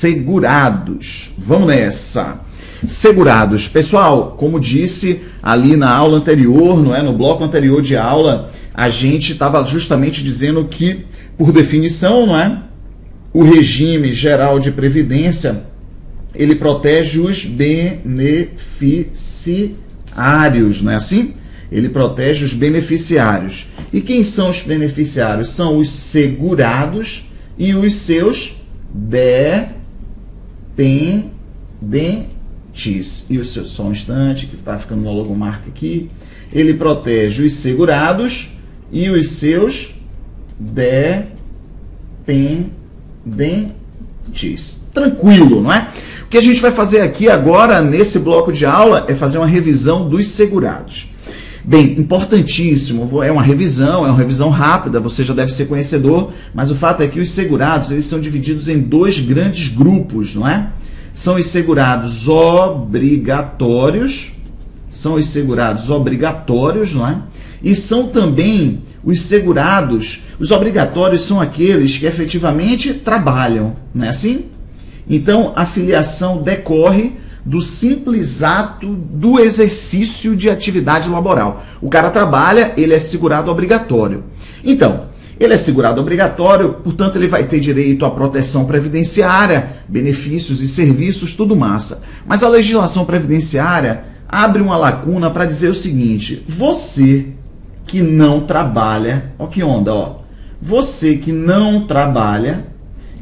segurados. Vamos nessa. Segurados. Pessoal, como disse ali na aula anterior, não é? No bloco anterior de aula, a gente estava justamente dizendo que, por definição, não é? O regime geral de previdência, ele protege os beneficiários, não é assim? Ele protege os beneficiários. E quem são os beneficiários? São os segurados e os seus dependentes. E o seu, só um instante, que está ficando uma logomarca aqui. Ele protege os segurados e os seus dependentes. Tranquilo, não é? O que a gente vai fazer aqui agora, nesse bloco de aula, é fazer uma revisão dos segurados. Bem, importantíssimo, é uma revisão rápida, você já deve ser conhecedor, mas o fato é que os segurados, eles são divididos em dois grandes grupos, não é? São os segurados obrigatórios, não é? E são também os segurados, os obrigatórios são aqueles que efetivamente trabalham, não é assim? Então, a filiação decorre do simples ato do exercício de atividade laboral. O cara trabalha, ele é segurado obrigatório. Então, ele é segurado obrigatório, portanto, ele vai ter direito à proteção previdenciária, benefícios e serviços, tudo massa. Mas a legislação previdenciária abre uma lacuna para dizer o seguinte: você que não trabalha, ó que onda, ó. Você que não trabalha,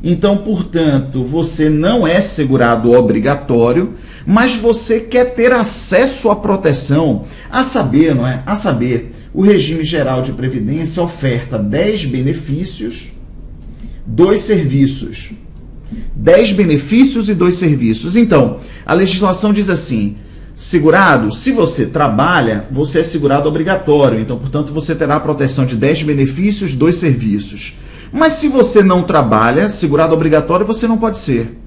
então, portanto, você não é segurado obrigatório, mas você quer ter acesso à proteção, a saber, não é? A saber, o regime geral de previdência oferta 10 benefícios, 2 serviços. 10 benefícios e 2 serviços. Então, a legislação diz assim: segurado, se você trabalha, você é segurado obrigatório. Então, portanto, você terá a proteção de 10 benefícios, 2 serviços. Mas se você não trabalha, segurado obrigatório, você não pode ser.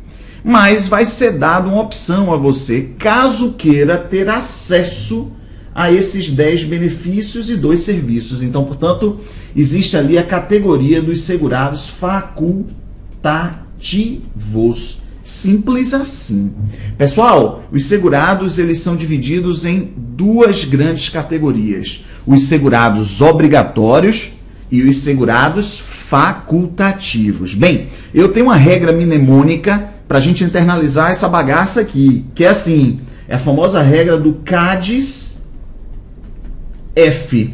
Mas vai ser dada uma opção a você, caso queira ter acesso a esses 10 benefícios e 2 serviços. Então, portanto, existe ali a categoria dos segurados facultativos. Simples assim. Pessoal, os segurados, eles são divididos em 2 grandes categorias: os segurados obrigatórios e os segurados facultativos. Bem, eu tenho uma regra mnemônica para a gente internalizar essa bagaça aqui, que é assim, é a famosa regra do CADES F.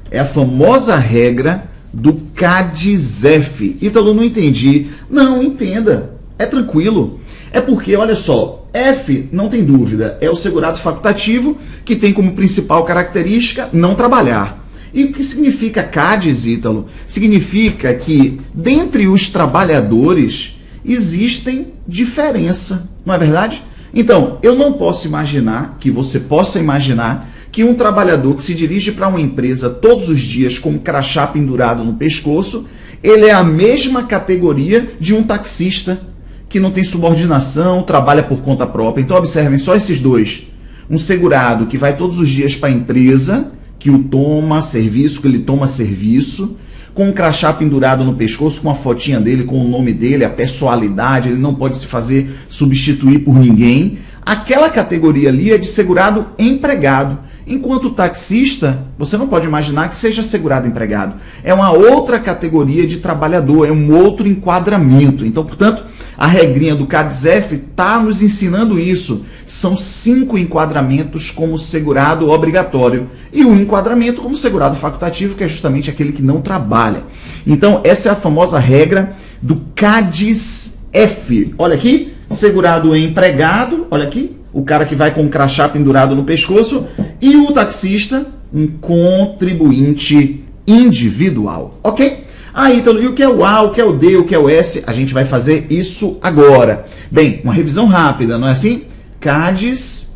É a famosa regra do CADES F. Ítalo, não entendi. Não, entenda. É tranquilo. É porque, olha só, F, não tem dúvida, é o segurado facultativo que tem como principal característica não trabalhar. E o que significa CADES, Ítalo? Significa que, dentre os trabalhadores, existem diferença, não é verdade? Então, eu não posso imaginar, que você possa imaginar, que um trabalhador que se dirige para uma empresa todos os dias com um crachá pendurado no pescoço, ele é a mesma categoria de um taxista que não tem subordinação, trabalha por conta própria. Então, observem só esses dois. Um segurado que vai todos os dias para a empresa, que o toma serviço, que ele toma serviço, com um crachá pendurado no pescoço, com a fotinha dele, com o nome dele, a pessoalidade, ele não pode se fazer substituir por ninguém. Aquela categoria ali é de segurado empregado. Enquanto taxista, você não pode imaginar que seja segurado empregado. É uma outra categoria de trabalhador, é um outro enquadramento. Então, portanto, a regrinha do CADES F está nos ensinando isso. São 5 enquadramentos como segurado obrigatório e um enquadramento como segurado facultativo, que é justamente aquele que não trabalha. Então, essa é a famosa regra do CADES F. Olha aqui, segurado empregado, olha aqui, o cara que vai com o crachá pendurado no pescoço, e o taxista, um contribuinte individual, ok? Aí, então, e o que é o A, o que é o D, o que é o S? A gente vai fazer isso agora. Bem, uma revisão rápida, não é assim? CADES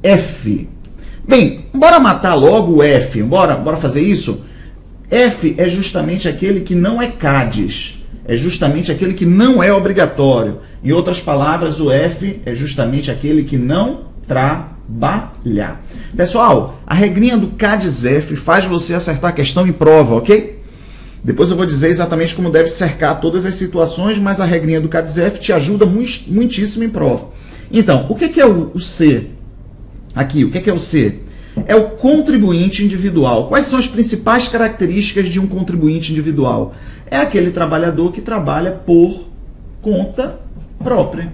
F. Bem, bora matar logo o F, bora fazer isso? F é justamente aquele que não é CADES, é justamente aquele que não é obrigatório. Em outras palavras, o F é justamente aquele que não trabalha. Pessoal, a regrinha do CADES F faz você acertar a questão em prova, ok? Depois eu vou dizer exatamente como deve cercar todas as situações, mas a regrinha do CADIZEF te ajuda muitíssimo em prova. Então, o que é o C? Aqui, o que é o C? É o contribuinte individual. Quais são as principais características de um contribuinte individual? É aquele trabalhador que trabalha por conta própria.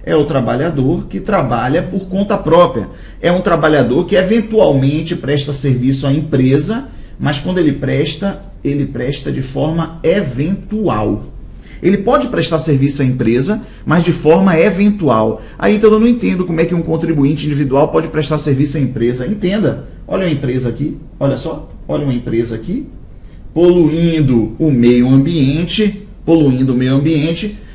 É o trabalhador que trabalha por conta própria. É um trabalhador que eventualmente presta serviço à empresa, mas quando ele presta de forma eventual. Ele pode prestar serviço à empresa, mas de forma eventual. Aí então eu não entendo como é que um contribuinte individual pode prestar serviço à empresa. Entenda, olha a empresa aqui, olha só, olha uma empresa aqui, poluindo o meio ambiente,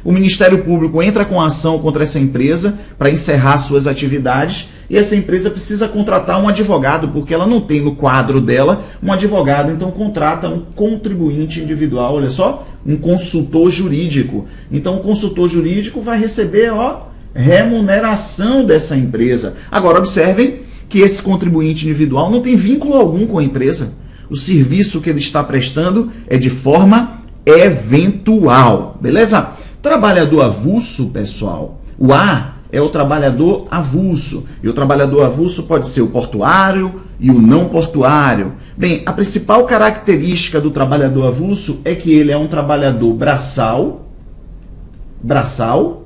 o Ministério Público entra com ação contra essa empresa para encerrar suas atividades e essa empresa precisa contratar um advogado, porque ela não tem no quadro dela um advogado, então contrata um contribuinte individual, olha só, um consultor jurídico. Então o consultor jurídico vai receber remuneração dessa empresa. Agora observem que esse contribuinte individual não tem vínculo algum com a empresa. O serviço que ele está prestando é de forma eventual, beleza? Trabalhador avulso, pessoal, o A é o trabalhador avulso, e o trabalhador avulso pode ser o portuário e o não portuário. Bem, a principal característica do trabalhador avulso é que ele é um trabalhador braçal,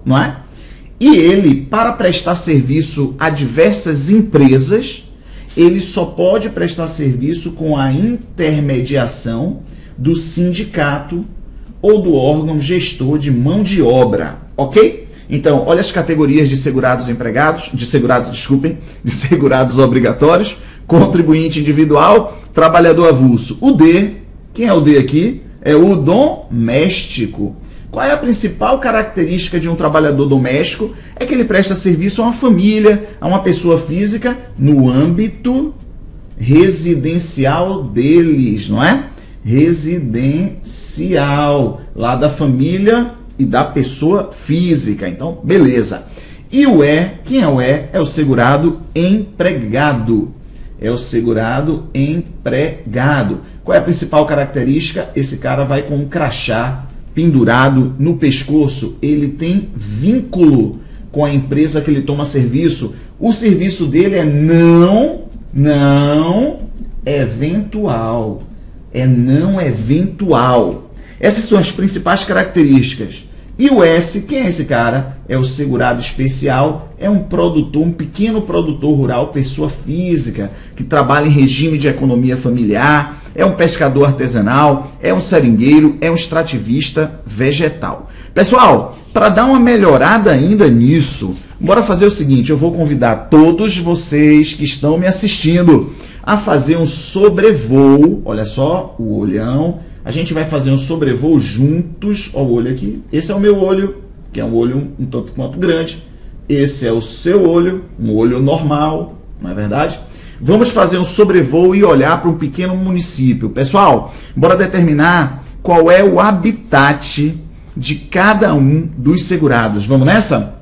não é? E ele, para prestar serviço a diversas empresas, ele só pode prestar serviço com a intermediação do sindicato ou do órgão gestor de mão de obra, ok? Então, olha as categorias de segurados empregados, de segurados obrigatórios, contribuinte individual, trabalhador avulso. O D, quem é o D aqui? É o doméstico. Qual é a principal característica de um trabalhador doméstico? É que ele presta serviço a uma família, a uma pessoa física, no âmbito residencial deles, não é? Residencial, lá da família e da pessoa física. Então, beleza. E o E, quem é o E? É o segurado empregado. É o segurado empregado. Qual é a principal característica? Esse cara vai com um crachá pendurado no pescoço. Ele tem vínculo com a empresa que ele toma serviço. O serviço dele é não eventual. É não eventual. Essas são as principais características. E o S, quem é esse cara? É o segurado especial, é um produtor, um pequeno produtor rural, pessoa física, que trabalha em regime de economia familiar, é um pescador artesanal, é um seringueiro, é um extrativista vegetal. Pessoal, para dar uma melhorada ainda nisso, bora fazer o seguinte, eu vou convidar todos vocês que estão me assistindo a fazer um sobrevoo, olha só, o olhão, a gente vai fazer um sobrevoo juntos, olha o olho aqui, esse é o meu olho, que é um olho um tanto quanto grande, esse é o seu olho, um olho normal, não é verdade? Vamos fazer um sobrevoo e olhar para um pequeno município. Pessoal, bora determinar qual é o habitat de cada um dos segurados. Vamos nessa?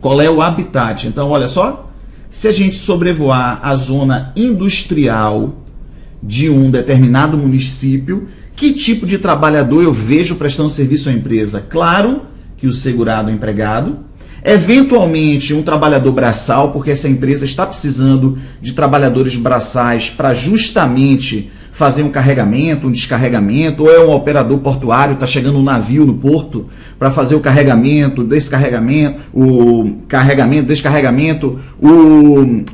Qual é o habitat? Então, olha só, se a gente sobrevoar a zona industrial de um determinado município, que tipo de trabalhador eu vejo prestando serviço à empresa? Claro que o segurado empregado, eventualmente um trabalhador braçal, porque essa empresa está precisando de trabalhadores braçais para justamente fazer um carregamento, um descarregamento, ou é um operador portuário, está chegando um navio no porto para fazer o carregamento, descarregamento, o carregamento, descarregamento,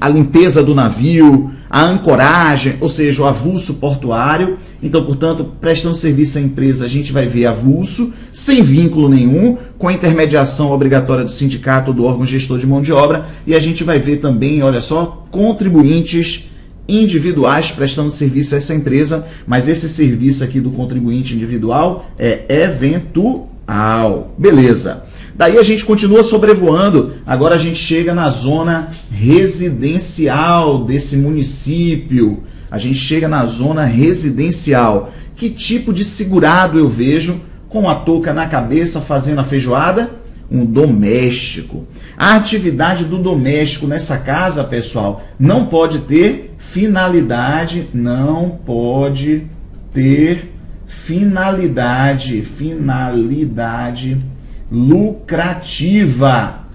a limpeza do navio, a ancoragem, ou seja, o avulso portuário. Então, portanto, prestando serviço à empresa, a gente vai ver avulso, sem vínculo nenhum, com a intermediação obrigatória do sindicato ou do órgão gestor de mão de obra, e a gente vai ver também, olha só, contribuintes individuais prestando serviço a essa empresa, mas esse serviço aqui do contribuinte individual é eventual. Beleza. Daí a gente continua sobrevoando, agora a gente chega na zona residencial desse município. A gente chega na zona residencial. Que tipo de segurado eu vejo com a touca na cabeça fazendo a feijoada? Um doméstico. A atividade do doméstico nessa casa, pessoal, não pode ter finalidade, finalidade lucrativa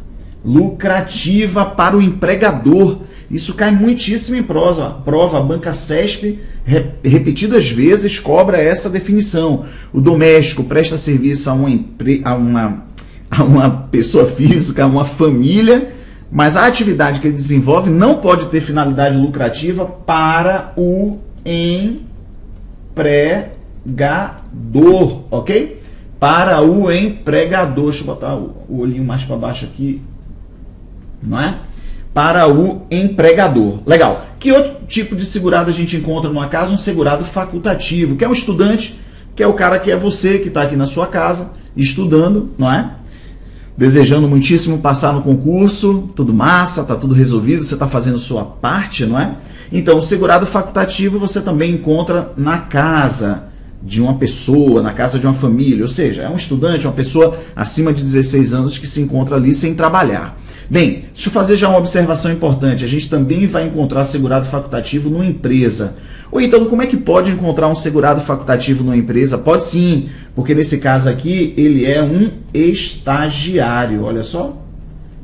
para o empregador. Isso cai muitíssimo em prova. A banca CESP, repetidas vezes, cobra essa definição. O doméstico presta serviço a uma pessoa física, a uma família, mas a atividade que ele desenvolve não pode ter finalidade lucrativa para o empregador, ok? Para o empregador. Deixa eu botar o olhinho mais para baixo aqui, não é? Para o empregador. Legal. Que outro tipo de segurado a gente encontra numa casa? Um segurado facultativo, que é um estudante, que é o cara que é você, que está aqui na sua casa, estudando, não é? Desejando muitíssimo passar no concurso, tudo massa, tá tudo resolvido, você está fazendo sua parte, não é? Então, o segurado facultativo você também encontra na casa de uma pessoa, na casa de uma família, ou seja, é um estudante, uma pessoa acima de 16 anos que se encontra ali sem trabalhar. Bem, deixa eu fazer já uma observação importante. A gente também vai encontrar segurado facultativo numa empresa. Ou então, como é que pode encontrar um segurado facultativo numa empresa? Pode sim, porque nesse caso aqui, ele é um estagiário, olha só.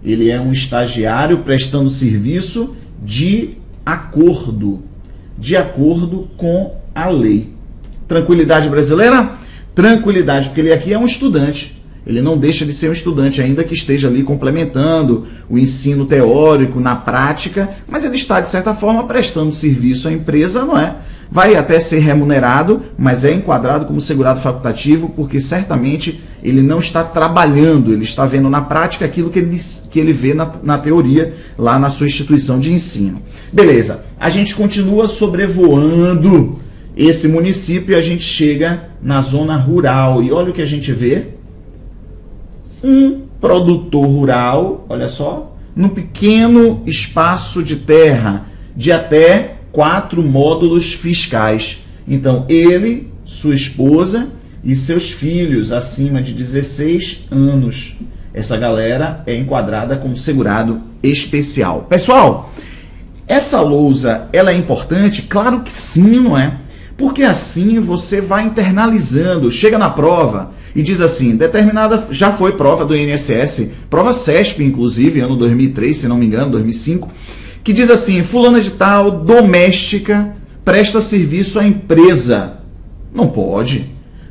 Ele é um estagiário prestando serviço de acordo com a lei. Tranquilidade brasileira? Tranquilidade, porque ele aqui é um estudante. Ele não deixa de ser um estudante, ainda que esteja ali complementando o ensino teórico na prática, mas ele está, de certa forma, prestando serviço à empresa, não é? Vai até ser remunerado, mas é enquadrado como segurado facultativo, porque certamente ele não está trabalhando, ele está vendo na prática aquilo que ele vê na teoria, lá na sua instituição de ensino. Beleza, a gente continua sobrevoando esse município e a gente chega na zona rural. E olha o que a gente vê. Um produtor rural, olha só, num pequeno espaço de terra de até 4 módulos fiscais. Então, ele, sua esposa e seus filhos acima de 16 anos. Essa galera é enquadrada como segurado especial. Pessoal, essa lousa, ela é importante? Claro que sim, não é? Porque assim você vai internalizando, chega na prova e diz assim, determinada, já foi prova do INSS, prova CESP, inclusive, ano 2003, se não me engano, 2005, que diz assim, fulana de tal, doméstica, presta serviço à empresa. Não pode.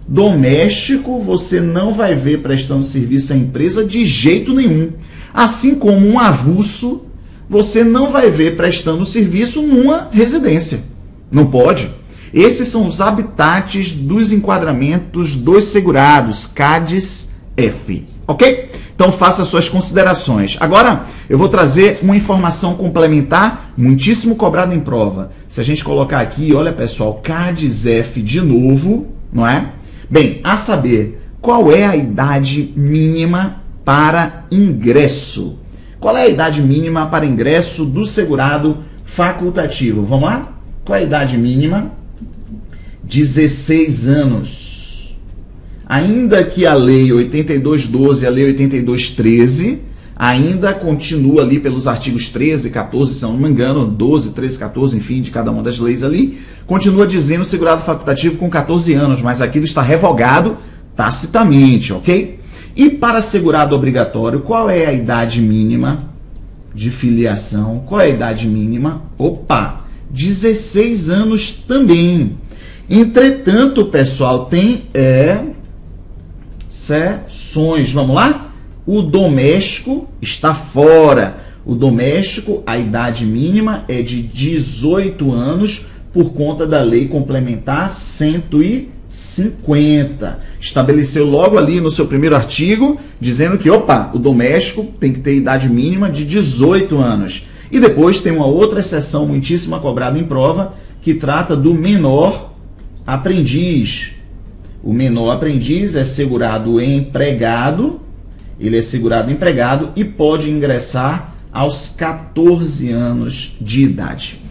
Doméstico, você não vai ver prestando serviço à empresa de jeito nenhum. Assim como um avulso, você não vai ver prestando serviço numa residência. Não pode. Esses são os habitats dos enquadramentos dos segurados, CADES F, ok? Então faça suas considerações. Agora eu vou trazer uma informação complementar, muitíssimo cobrada em prova. Se a gente colocar aqui, olha pessoal, CADES F de novo, não é? Bem, a saber, qual é a idade mínima para ingresso? Qual é a idade mínima para ingresso do segurado facultativo? Vamos lá? Qual é a idade mínima? 16 anos. Ainda que a lei 8212 e a lei 8213 ainda continua ali pelos artigos 13, 14, se não me engano, 12, 13, 14, enfim, de cada uma das leis ali, continua dizendo segurado facultativo com 14 anos, mas aquilo está revogado tacitamente, ok? E para segurado obrigatório, qual é a idade mínima de filiação? Qual é a idade mínima? Opa, 16 anos também. Entretanto, pessoal, tem exceções. Vamos lá? O doméstico está fora. O doméstico, a idade mínima é de 18 anos por conta da Lei Complementar 150. Estabeleceu logo ali no seu primeiro artigo, dizendo que, opa, o doméstico tem que ter idade mínima de 18 anos. E depois tem uma outra exceção muitíssima cobrada em prova, que trata do menor aprendiz. O menor aprendiz é segurado empregado, ele é segurado empregado e pode ingressar aos 14 anos de idade.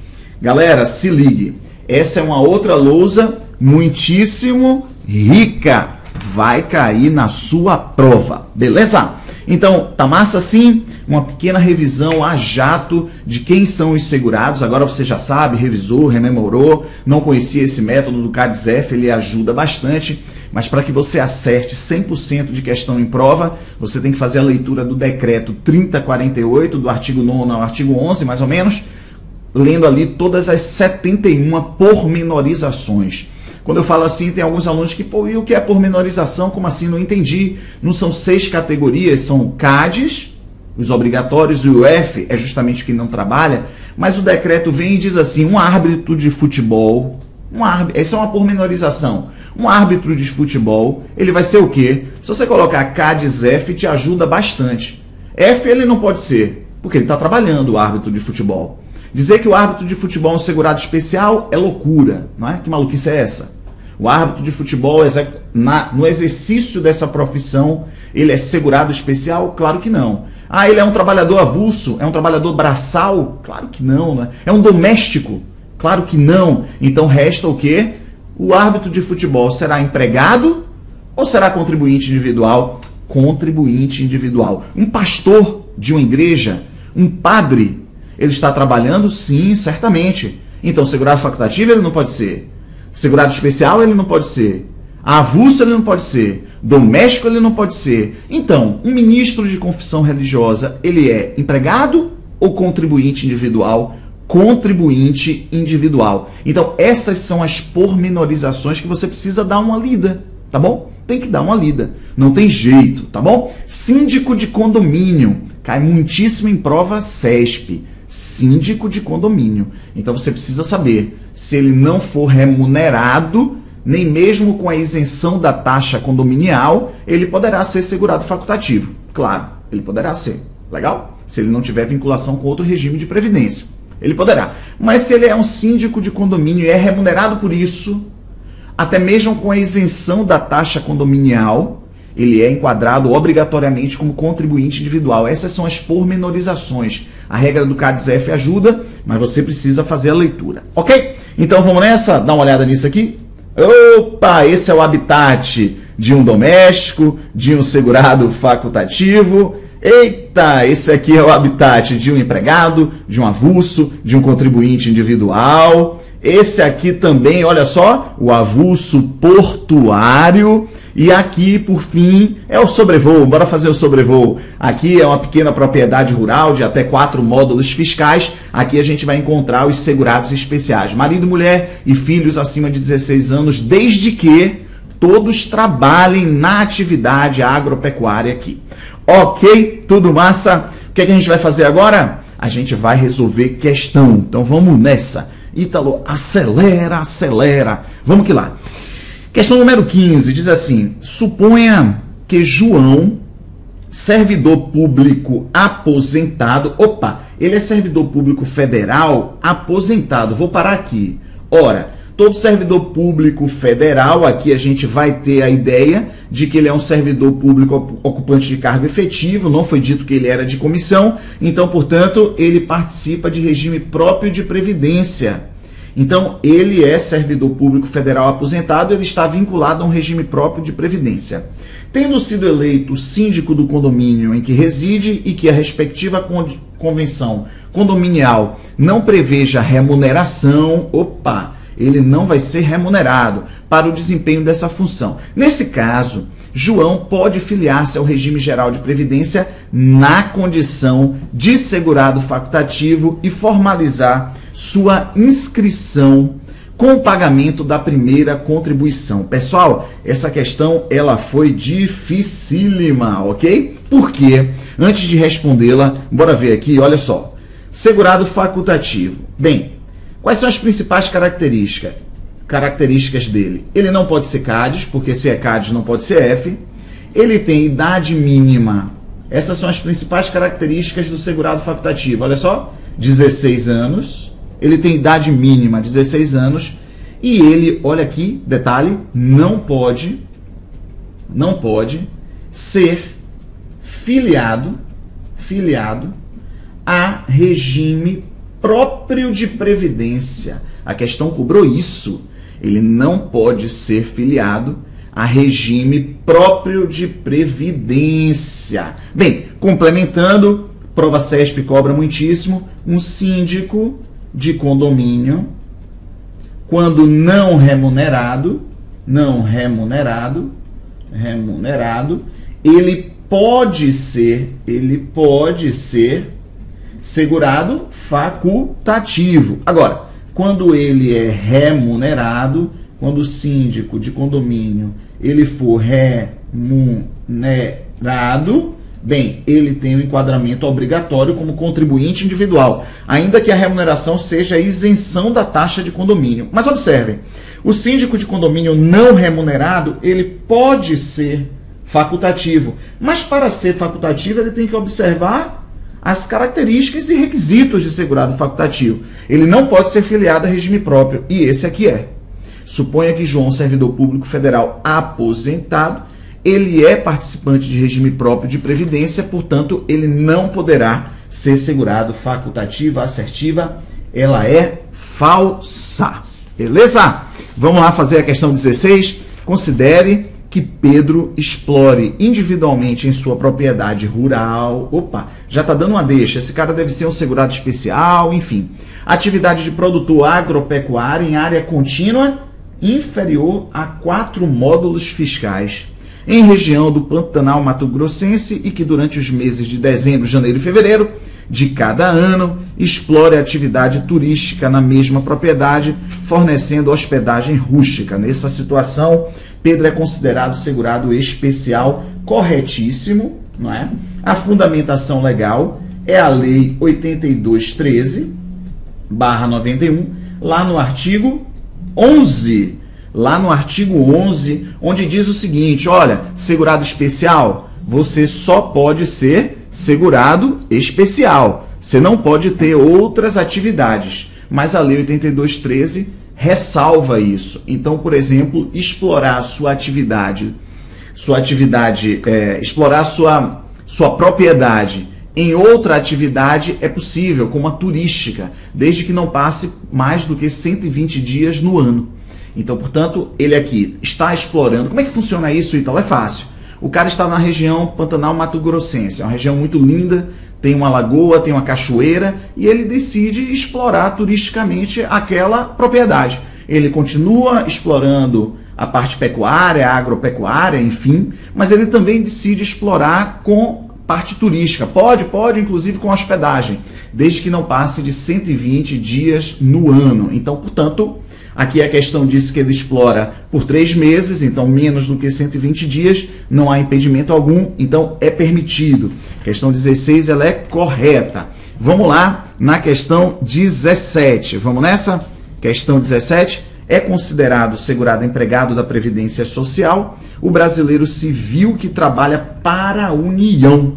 Galera, se ligue, essa é uma outra lousa muitíssimo rica, vai cair na sua prova, beleza? Então, tá massa assim? uma pequena revisão a jato de quem são os segurados. Agora você já sabe, revisou, rememorou, não conhecia esse método do CADSEF, ele ajuda bastante, mas para que você acerte 100% de questão em prova, você tem que fazer a leitura do decreto 3048, do artigo 9º ao artigo 11, mais ou menos, lendo ali todas as 71 pormenorizações. Quando eu falo assim, tem alguns alunos que, pô, e o que é pormenorização? Como assim? Não entendi. Não são 6 categorias, são CADs, os obrigatórios, e o F é justamente o que não trabalha, mas o decreto vem e diz assim, um árbitro de futebol, essa é uma pormenorização, um árbitro de futebol, ele vai ser o quê? Se você colocar CADs F, te ajuda bastante. F ele não pode ser, porque ele está trabalhando, o árbitro de futebol. Dizer que o árbitro de futebol é um segurado especial é loucura, não é? Que maluquice é essa? O árbitro de futebol, no exercício dessa profissão, ele é segurado especial? Claro que não. Ah, ele é um trabalhador avulso? É um trabalhador braçal? Claro que não, né? É um doméstico? Claro que não. Então resta o quê? O árbitro de futebol será empregado ou será contribuinte individual? Contribuinte individual. Um pastor de uma igreja, um padre, ele está trabalhando? Sim, certamente. Então, segurado facultativo ele não pode ser. Segurado especial ele não pode ser. Avulso ele não pode ser. Doméstico ele não pode ser. Então, um ministro de confissão religiosa, ele é empregado ou contribuinte individual? Contribuinte individual. Então, essas são as pormenorizações que você precisa dar uma lida, tá bom? Tem que dar uma lida. Não tem jeito, tá bom? Síndico de condomínio. Cai muitíssimo em prova CESP. Síndico de condomínio. Então você precisa saber, se ele não for remunerado, nem mesmo com a isenção da taxa condominial, ele poderá ser segurado facultativo. Claro, ele poderá ser. Legal? Se ele não tiver vinculação com outro regime de previdência. Ele poderá. Mas se ele é um síndico de condomínio e é remunerado por isso, até mesmo com a isenção da taxa condominial, ele é enquadrado obrigatoriamente como contribuinte individual. Essas são as pormenorizações. A regra do CADSEF ajuda, mas você precisa fazer a leitura. Ok? Então vamos nessa? Dá uma olhada nisso aqui. Opa, esse é o habitat de um doméstico, de um segurado facultativo. Eita, esse aqui é o habitat de um empregado, de um avulso, de um contribuinte individual. Esse aqui também, olha só, o avulso portuário. E aqui, por fim, é o sobrevoo. Bora fazer o sobrevoo. Aqui é uma pequena propriedade rural de até 4 módulos fiscais. Aqui a gente vai encontrar os segurados especiais. Marido, mulher e filhos acima de 16 anos, desde que todos trabalhem na atividade agropecuária aqui. Ok? Tudo massa? O que é que a gente vai fazer agora? A gente vai resolver questão. Então vamos nessa. Ítalo, acelera, acelera. Vamos que lá. Questão número 15 diz assim, suponha que João, servidor público aposentado, ele é servidor público federal aposentado, vou parar aqui. Ora, todo servidor público federal, aqui a gente vai ter a ideia de que ele é um servidor público ocupante de cargo efetivo, não foi dito que ele era de comissão, então, portanto, ele participa de regime próprio de previdência. Então, ele é servidor público federal aposentado, ele está vinculado a um regime próprio de previdência. Tendo sido eleito síndico do condomínio em que reside e que a respectiva convenção condominial não preveja remuneração, ele não vai ser remunerado para o desempenho dessa função. Nesse caso, João pode filiar-se ao regime geral de previdência na condição de segurado facultativo e formalizar sua inscrição com o pagamento da primeira contribuição. Pessoal, essa questão ela foi dificílima, ok? Por quê? Antes de respondê-la, bora ver aqui, olha só. Segurado facultativo. Bem, quais são as principais características dele? Ele não pode ser CADES, porque se é CADES não pode ser F. Ele tem idade mínima. Essas são as principais características do segurado facultativo. Olha só, 16 anos. Ele tem idade mínima, 16 anos. E ele, olha aqui, detalhe, não pode ser filiado a regime próprio de previdência. A questão cobrou isso. Ele não pode ser filiado a regime próprio de previdência. Bem, complementando, Provacesp cobra muitíssimo. Um síndico de condomínio, quando não remunerado, ele pode ser segurado facultativo. Agora, quando ele é remunerado, quando o síndico de condomínio ele for remunerado, bem, ele tem um enquadramento obrigatório como contribuinte individual, ainda que a remuneração seja a isenção da taxa de condomínio. Mas observem, o síndico de condomínio não remunerado, ele pode ser facultativo, mas para ser facultativo ele tem que observar as características e requisitos de segurado facultativo. Ele não pode ser filiado a regime próprio, e esse aqui é. Suponha que João, servidor público federal aposentado, ele é participante de regime próprio de previdência, portanto, ele não poderá ser segurado facultativo. A assertiva, ela é falsa. Beleza? Vamos lá fazer a questão 16. Considere que Pedro explore individualmente em sua propriedade rural. Opa, já está dando uma deixa. Esse cara deve ser um segurado especial, enfim. Atividade de produtor agropecuário em área contínua inferior a 4 módulos fiscais, em região do Pantanal Mato Grossense, e que durante os meses de dezembro, janeiro e fevereiro de cada ano explore a atividade turística na mesma propriedade, fornecendo hospedagem rústica. Nessa situação, Pedro é considerado segurado especial. Corretíssimo, não é? A fundamentação legal é a Lei 8213/91, lá no artigo 11. Lá no artigo 11, onde diz o seguinte: olha, segurado especial, você só pode ser segurado especial. Você não pode ter outras atividades. Mas a Lei 8213 ressalva isso. Então, por exemplo, explorar a sua atividade, explorar sua propriedade em outra atividade é possível, como a turística, desde que não passe mais do que 120 dias no ano. Então, portanto, ele aqui está explorando. Como é que funciona isso, Ítalo? É fácil. O cara está na região Pantanal Mato Grossense, é uma região muito linda, tem uma lagoa, tem uma cachoeira, e ele decide explorar turisticamente aquela propriedade. Ele continua explorando a parte pecuária, a agropecuária, enfim, mas ele também decide explorar com parte turística. Pode, inclusive com hospedagem, desde que não passe de 120 dias no ano. Então, portanto, aqui a questão diz que ele explora por 3 meses, então menos do que 120 dias, não há impedimento algum, então é permitido. Questão 16, ela é correta. Vamos lá na questão 17. Vamos nessa? Questão 17. É considerado segurado empregado da Previdência Social o brasileiro civil que trabalha para a União.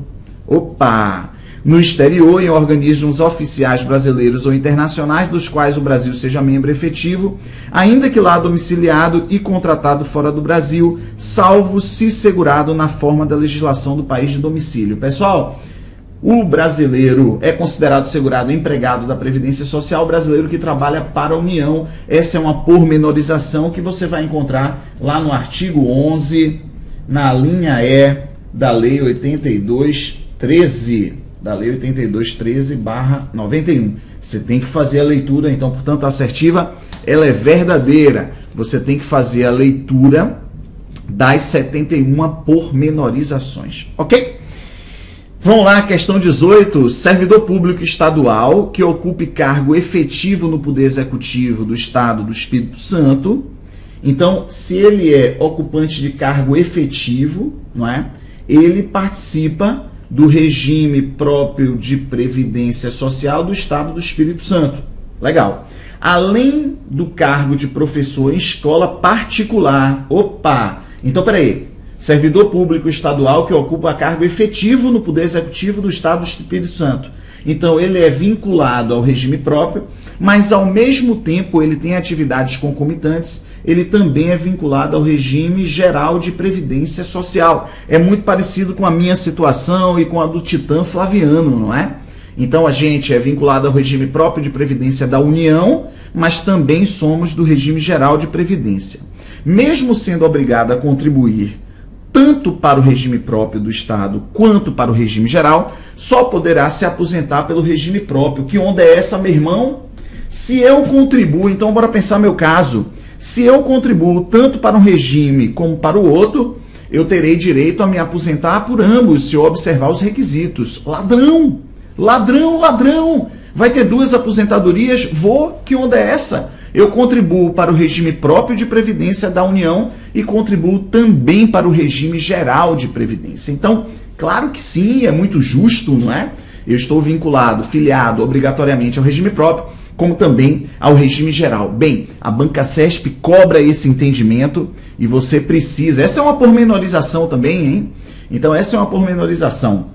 Opa! No exterior, em organismos oficiais brasileiros ou internacionais, dos quais o Brasil seja membro efetivo, ainda que lá domiciliado e contratado fora do Brasil, salvo se segurado na forma da legislação do país de domicílio. Pessoal, o brasileiro é considerado segurado empregado da Previdência Social, o brasileiro que trabalha para a União. Essa é uma pormenorização que você vai encontrar lá no artigo 11, na linha E da Lei 8213. Da Lei 8213/91. Você tem que fazer a leitura, então, portanto, a assertiva, ela é verdadeira. Você tem que fazer a leitura das 71 pormenorizações, ok? Vamos lá, questão 18. Servidor público estadual que ocupe cargo efetivo no Poder Executivo do Estado do Espírito Santo. Então, se ele é ocupante de cargo efetivo, não é? Ele participa do regime próprio de previdência social do Estado do Espírito Santo. Legal. Além do cargo de professor em escola particular. Opa! Então, peraí. Servidor público estadual que ocupa cargo efetivo no Poder Executivo do Estado do Espírito Santo. Então, ele é vinculado ao regime próprio, mas, ao mesmo tempo, ele tem atividades concomitantes. Ele também é vinculado ao regime geral de previdência social. É muito parecido com a minha situação e com a do Titã Flaviano, não é? Então, a gente é vinculado ao regime próprio de previdência da União, mas também somos do regime geral de previdência. Mesmo sendo obrigado a contribuir tanto para o regime próprio do Estado quanto para o regime geral, só poderá se aposentar pelo regime próprio. Que onda é essa, meu irmão? Se eu contribuo, então bora pensar meu caso, se eu contribuo tanto para um regime como para o outro, eu terei direito a me aposentar por ambos, se eu observar os requisitos. Ladrão! Ladrão, ladrão! Vai ter duas aposentadorias? Vou? Que onda é essa? Eu contribuo para o regime próprio de previdência da União e contribuo também para o regime geral de previdência. Então, claro que sim, é muito justo, não é? Eu estou vinculado, filiado obrigatoriamente ao regime próprio, como também ao regime geral. Bem, a BancaCesp cobra esse entendimento e você precisa. Essa é uma pormenorização também, hein? Então, essa é uma pormenorização.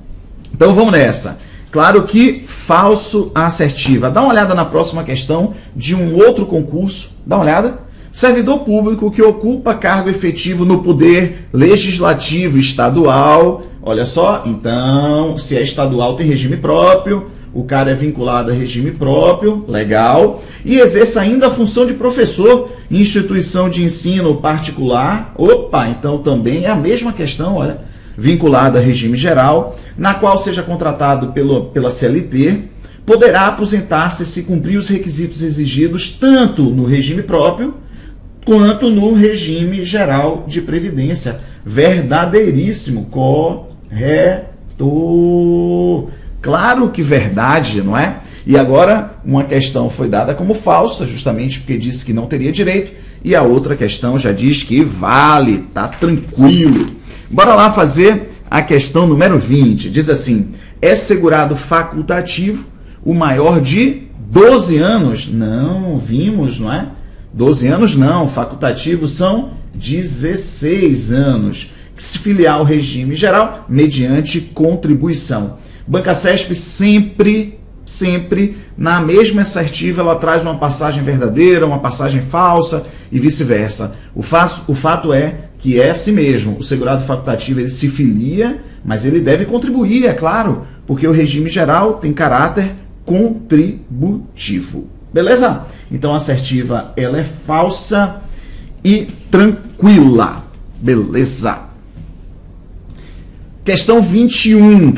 Então, vamos nessa. Claro que falso assertiva. Dá uma olhada na próxima questão de um outro concurso. Dá uma olhada. Servidor público que ocupa cargo efetivo no poder legislativo estadual. Olha só, então, se é estadual tem regime próprio, o cara é vinculado a regime próprio, legal, e exerce ainda a função de professor em instituição de ensino particular. Opa, então também é a mesma questão, olha. Vinculado a regime geral, na qual seja contratado pela CLT, poderá aposentar-se se cumprir os requisitos exigidos tanto no regime próprio quanto no regime geral de previdência. Verdadeiríssimo, correto. Claro que verdade, não é? E agora uma questão foi dada como falsa, justamente porque disse que não teria direito, e a outra questão já diz que vale, tá tranquilo. Bora lá fazer a questão número 20. Diz assim, é segurado facultativo o maior de 12 anos? Não, vimos, não é? 12 anos não, facultativo são 16 anos. Que se filiar ao regime geral mediante contribuição. BancaCesp sempre na mesma assertiva ela traz uma passagem verdadeira, uma passagem falsa e vice-versa. O fato é que é assim mesmo, o segurado facultativo ele se filia, mas ele deve contribuir, é claro, porque o regime geral tem caráter contributivo. Beleza? Então a assertiva ela é falsa e tranquila. Beleza? Questão 21,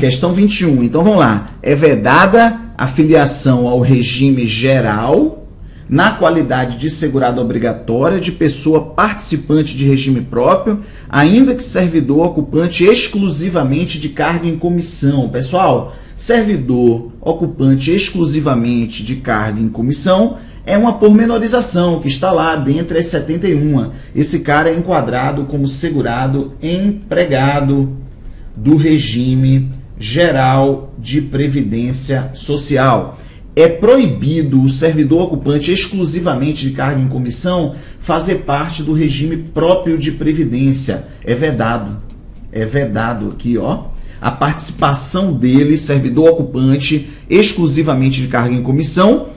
então vamos lá. É vedada a filiação ao regime geral na qualidade de segurado obrigatória de pessoa participante de regime próprio, ainda que servidor ocupante exclusivamente de cargo em comissão. Pessoal, servidor ocupante exclusivamente de cargo em comissão é uma pormenorização que está lá dentre as 71. Esse cara é enquadrado como segurado empregado do regime geral de previdência social. É proibido o servidor ocupante exclusivamente de cargo em comissão fazer parte do regime próprio de previdência. É vedado aqui, ó. A participação dele, servidor ocupante exclusivamente de cargo em comissão,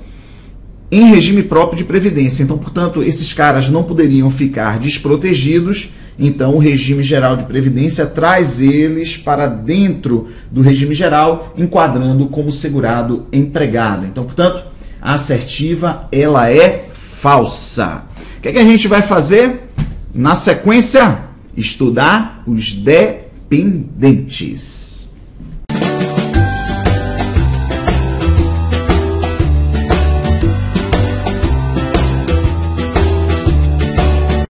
em regime próprio de previdência. Então, portanto, esses caras não poderiam ficar desprotegidos. Então, o regime geral de previdência traz eles para dentro do regime geral, enquadrando como segurado empregado. Então, portanto, a assertiva ela é falsa. O que é que a gente vai fazer? Na sequência, estudar os dependentes.